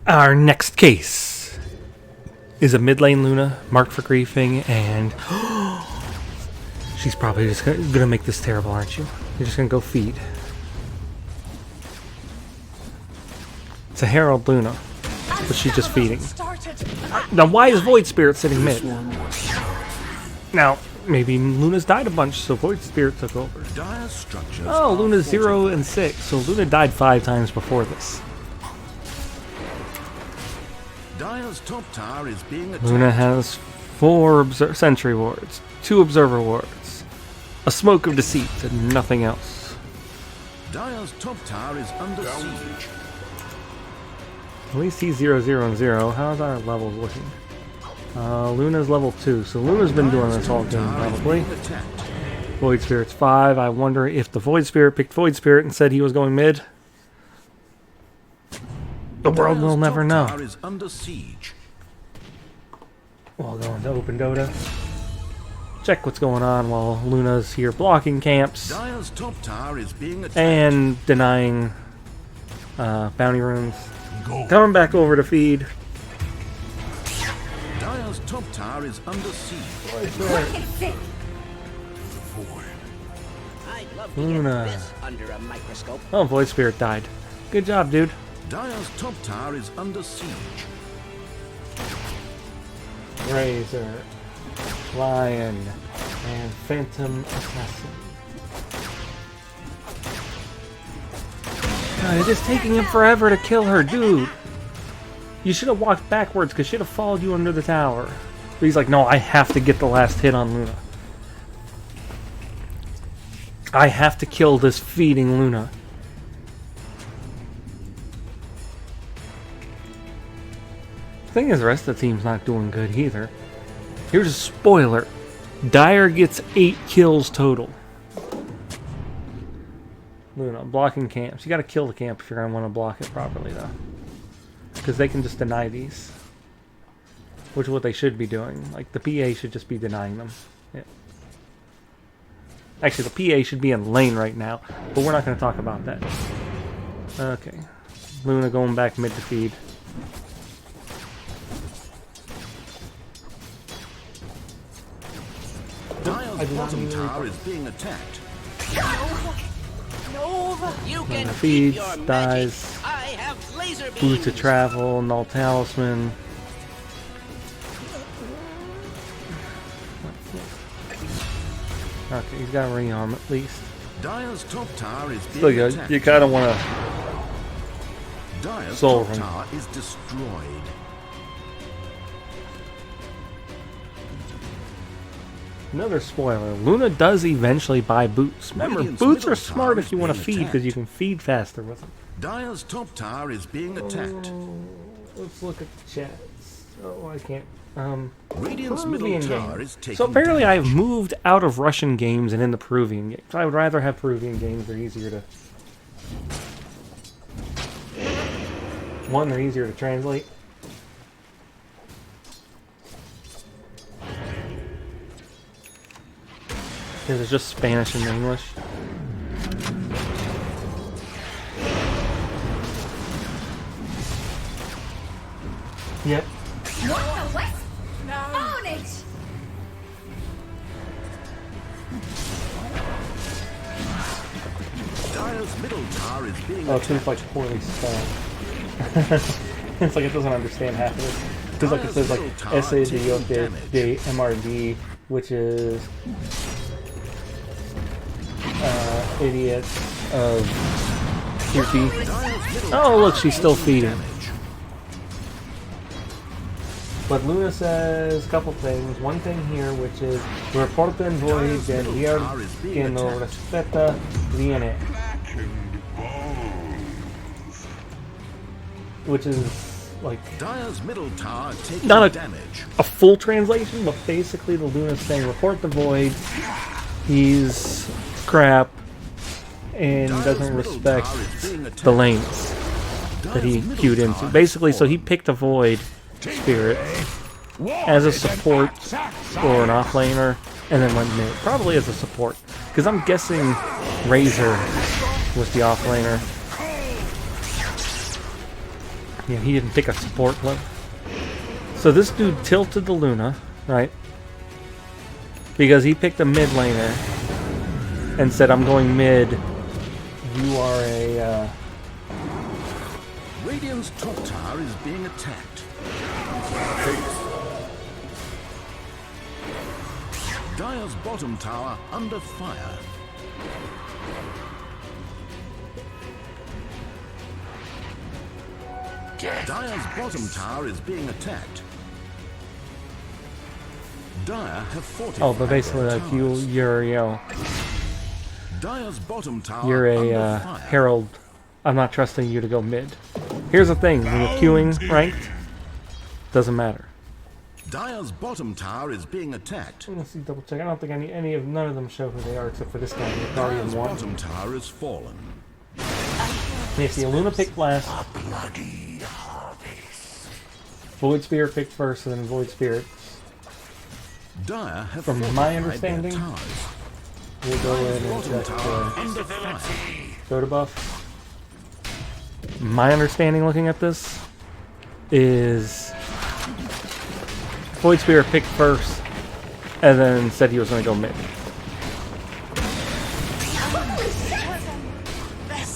Our next case is a mid lane Luna marked for griefing, and she's probably just gonna make this terrible, aren't you? You're just gonna go feed. It's a Herald Luna, but she's just feeding. Now, why is Void Spirit sitting mid? Now, maybe Luna's died a bunch, so Void Spirit took over. Oh, Luna's 0 and 6, so Luna died 5 times before this. Luna has 4 sentry wards, 2 observer wards, a smoke of deceit, and nothing else. Dire's top tower is under siege. At least he's 0, 0, and 0. How's our levels looking? Luna's level 2, so Luna's been doing this all game probably. Void Spirit's 5. I wonder if the Void Spirit picked Void Spirit and said he was going mid. The world will never know. We'll go into open Dota. Check what's going on while Luna's here blocking camps and denying bounty runes. Coming back over to feed. Dire's top tower is under siege. Luna. Oh, Void Spirit died. Good job, dude. Dire's top tower is under siege. Razor, Lion, and Phantom Assassin. God, it is taking him forever to kill her, dude. You should have walked backwards, because she'd have followed you under the tower. But he's like, no, I have to get the last hit on Luna. I have to kill this feeding Luna. The thing is, the rest of the team's not doing good either. Here's a spoiler. Dire gets 8 kills total. Luna, blocking camps. You gotta kill the camp if you're gonna want to block it properly, though. Because they can just deny these. Which is what they should be doing. Like, the PA should just be denying them. Yeah. Actually, the PA should be in lane right now. But we're not gonna talk about that. Okay. Luna going back mid to feed. Dire's bottom tower is being attacked. You can feeds, your dies, I have laser beams. Boots of Travel, Null Talisman. Okay, he's got a rearm at least. Dire's top tower is being Still good. attacked. You kind of want to Dire's soul top him. tower is destroyed. Another spoiler. Luna does eventually buy boots. Remember, Radiant's boots are middle smart tower if you want to is feed, being because you can feed faster with them. Dire's top tower is being attacked. Let's look at the chats. Oh, I can't. Radiant's Peruvian middle tower game. is taking So apparently damage. I've moved out of Russian games and into Peruvian games. I would rather have Peruvian games. They're easier to... One, they're easier to translate. Because it's just Spanish and English. Yep. What? Own it! Dire's middle tower is being Oh, it attacked. seems like poorly spelled. It's like it doesn't understand half of it. Because like it says like S-A-D-O-D MRD, which is idiot of QP. Oh look, she's still feeding. But Luna says a couple things. One thing here, which is reporta en void del día que no respeta viene. Which is like Dire's middle tower taking not damage. a full translation, but basically the Luna's saying report the void. He's crap and doesn't respect the lanes that he queued into. Basically, so he picked a void spirit as a support or an offlaner, and then went mid. Probably as a support, because I'm guessing Razor was the offlaner. Yeah, he didn't pick a support lane. So this dude tilted the Luna, right? Because he picked a mid laner and said, I'm going mid. You are a... Radiant's top tower is being attacked. Dire's bottom tower under fire. Dire's bottom tower is being attacked. Dire have fortified. Oh, but basically, their like, towers. you're Dire's bottom tower you're under a fire. herald. I'm not trusting you to go mid. Here's the thing, when you're queuing ranked, doesn't matter. Dire's bottom tower is being attacked. Let's see, double check. I don't think none of them show who they are except for this guy, the Dire's Guardian 1. bottom tower is fallen. And you see, Luna picked last. Void Spirit picked first, and then Void Spirit. Dire have From fortified my their understanding, towers. we'll go in and Bottom check tower the under fire. Dota buff. My understanding looking at this is Void Spirit picked first and then said he was going to go mid.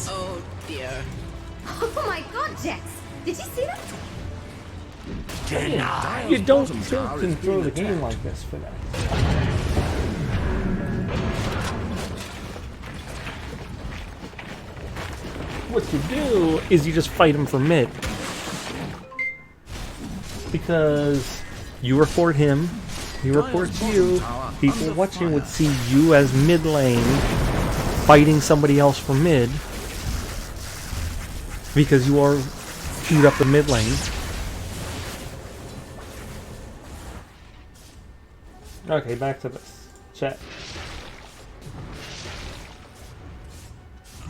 Oh dear. Oh my god, Jax! Did you see that? You don't bottom tilt tower and is throw being the game attacked. like this for that. What you do is you just fight him for mid. Because you report him, he reports you, people watching would see you as mid lane fighting somebody else for mid because you are queued up the mid lane. Okay, back to this. Chat.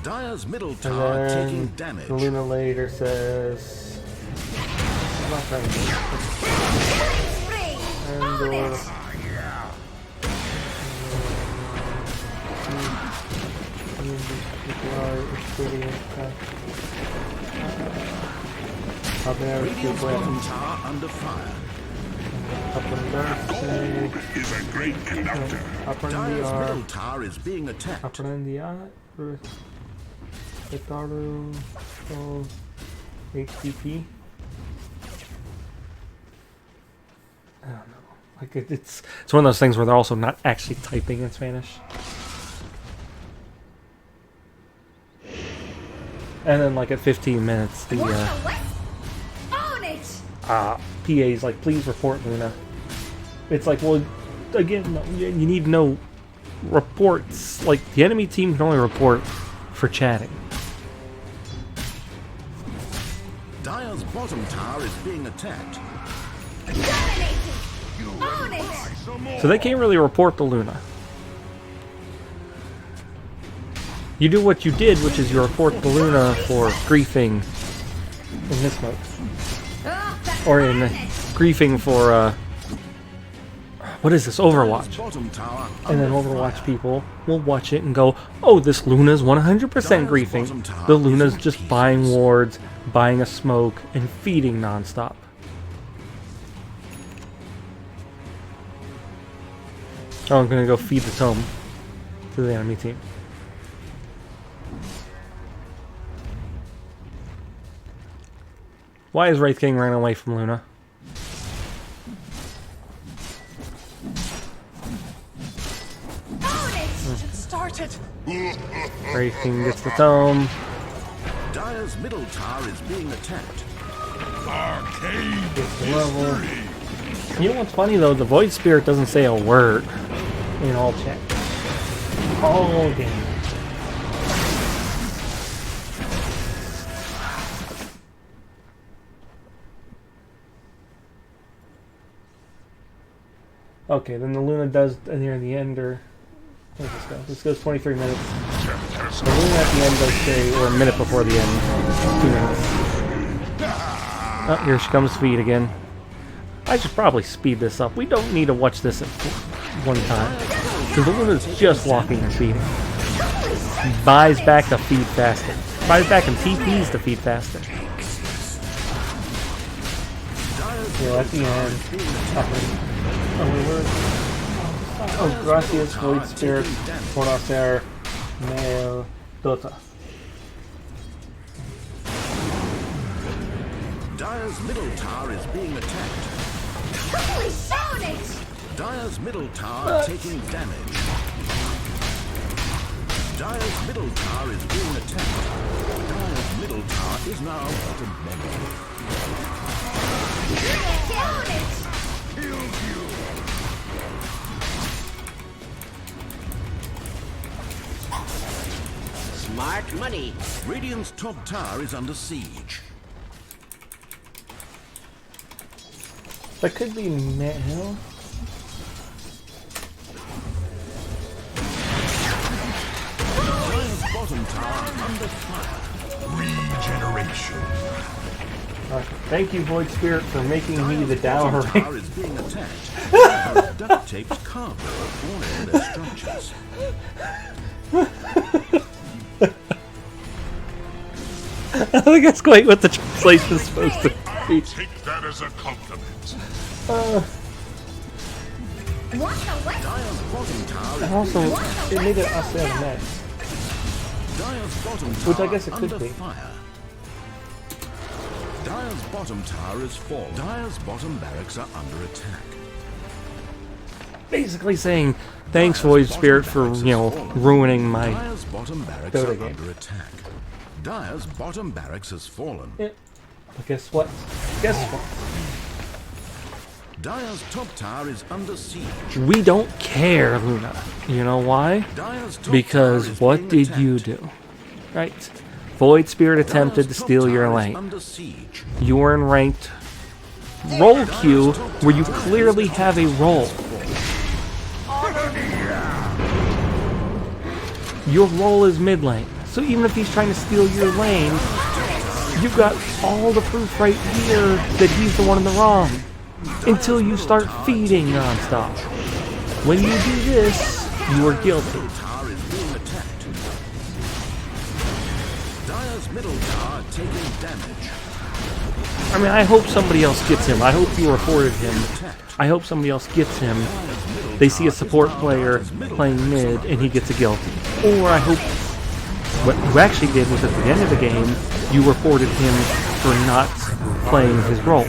Dire's middle And tower taking then damage. the Luna later says... I'm not trying to Free! and Own it! Radiant's bottom tower under fire. Is a great conductor. Dire's middle tower is being attacked. Aprendiar, Ricardo, HTTP. I don't know. Like it's one of those things where they're also not actually typing in Spanish. And then like at 15 minutes, the What the West? Own it! PA's like, please report Luna. It's like, well, again, no, you need no reports. Like, the enemy team can only report for chatting. Dire's bottom tower is being attacked. Dominating! Own it! So they can't really report the Luna. You do what you did, which is you report the Luna for griefing in this mode. Oh, that's Or in madness. griefing for, what is this? Overwatch. Bottom tower And then under Overwatch fire. people will watch it and go, oh, this Luna's 100% griefing. The Luna's just buying wards, buying a smoke, and feeding nonstop. Oh, I'm gonna go feed the tome to the enemy team. Why is Wraith King running away from Luna? Own it! Started. Wraith King gets the tome. Dire's middle tower is being attacked. Arcade Gets the level. You know what's funny though? The Void Spirit doesn't say a word in all chat. All game. Okay, then the Luna does near the end, or where does this go? This goes 23 minutes. The Luna at the end does say, or a minute before the end, 2 minutes. Oh, here she comes feed again. I should probably speed this up. We don't need to watch this at one time. Because the Luna's just walking and feeding. Buys back to feed faster. Buys back and TPs to feed faster. Yeah, at the end. Oh, wait, where is it? Oh, gracias, Void Spirit, por hacer Mel Dota. Dire's middle tower is being attacked. Holy shown it! Dire's middle tower taking damage. Dire's middle tower is being attacked. Dire's middle tower is now at a memory. Shown it! Smart money. Radiant's top tower is under siege. That could be Mel. Dire's bottom tower under fire. Regeneration. Thank you, Void Spirit, for making me the Bottom dowry. tower is being attacked. Dire's duct-taped cargo all over their structures. I think that's quite what the translation is supposed to be. Take that as a compliment. What the what? Dire's bottom tower is And also, it made it us and Matt. Dire's bottom tower Which I guess it could under be. fire. Dire's bottom tower is full. Dire's bottom barracks are under attack. Basically saying, thanks, Void Spirit, for, ruining my... Dire's bottom barracks Dota are game. under attack. Dire's bottom barracks has fallen. But guess what? Guess what? Dire's top tower is under siege. We don't care, Luna. You know why? Dire's top Because tower is what being did attacked. you do? Right. Void Spirit attempted to Dire's top steal your tower is lane. under siege. You were in ranked roll queue where you clearly have a role. Your role is mid lane. So even if he's trying to steal your lane, you've got all the proof right here that he's the one in the wrong. Until you start feeding nonstop. When you do this, you are guilty. Tower is being attacked. Dire's middle tower taking damage. I mean, I hope somebody else gets him. I hope you reported him. I hope somebody else gets him. They see a support player playing mid and he gets a guilty. Or I hope what you actually did was at the end of the game, you reported him for not playing his role.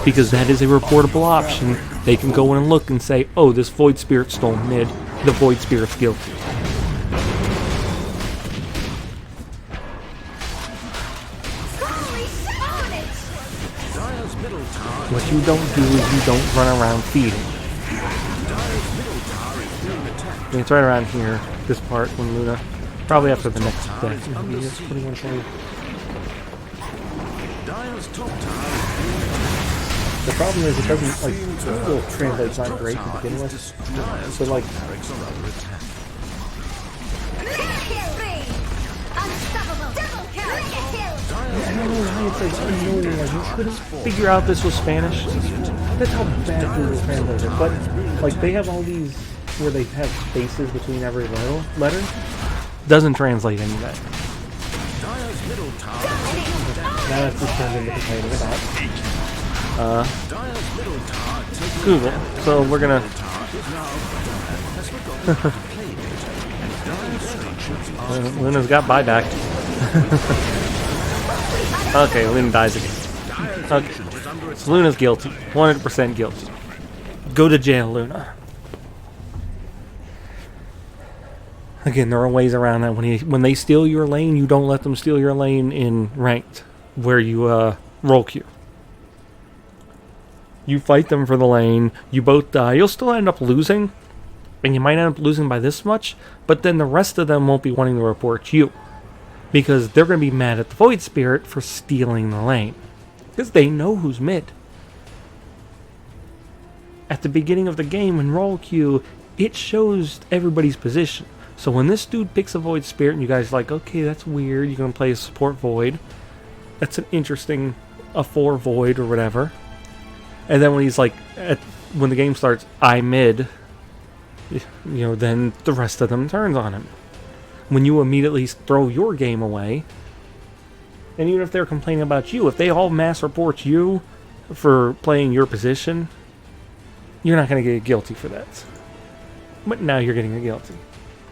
Because that is a reportable option. They can go in and look and say, oh, this Void Spirit stole mid. The Void Spirit's guilty. Holy shown it! Dire's middle tower. What you don't do is you don't run around feeding. Dire's middle tower is being attacked. I mean, it's right around here, this part, when Luna, probably after the next Tower death. is under Maybe it's siege. 21 Dire's top tower is being attacked. The problem is it doesn't, like, Google translate's not great to Tower begin is with. destroyed. So, like, Barracks are under attack. Kill spree! Unstoppable! Double kill! Mega kill! I don't know why it's like annoying, like, you couldn't figure out this was Spanish. That's how bad Google translates it. But, like, they have all these where they have spaces between every letter. Doesn't translate any of that. Dire's middle tower. Now it's just turned into complaining about. Dire's middle tower taking Google. So we're gonna... tower is now has forgotten how to play it. Dire's structures are Luna's got buyback. Okay, Luna dies again. Okay, so Luna's guilty. 100% guilty. Go to jail, Luna. Again, there are ways around that. When they steal your lane, you don't let them steal your lane in ranked, where you roll queue. You fight them for the lane. You both die. You'll still end up losing, and you might end up losing by this much. But then the rest of them won't be wanting to report you, because they're going to be mad at the Void Spirit for stealing the lane, because they know who's mid. At the beginning of the game in roll queue, it shows everybody's position. So when this dude picks a Void Spirit and you guys are like, okay, that's weird, you're going to play a support Void. That's an interesting, a 4 Void or whatever. And then when he's like, when the game starts, I mid, then the rest of them turns on him. When you immediately throw your game away, and even if they're complaining about you, if they all mass report you, for playing your position, you're not going to get guilty for that. But now you're getting guilty.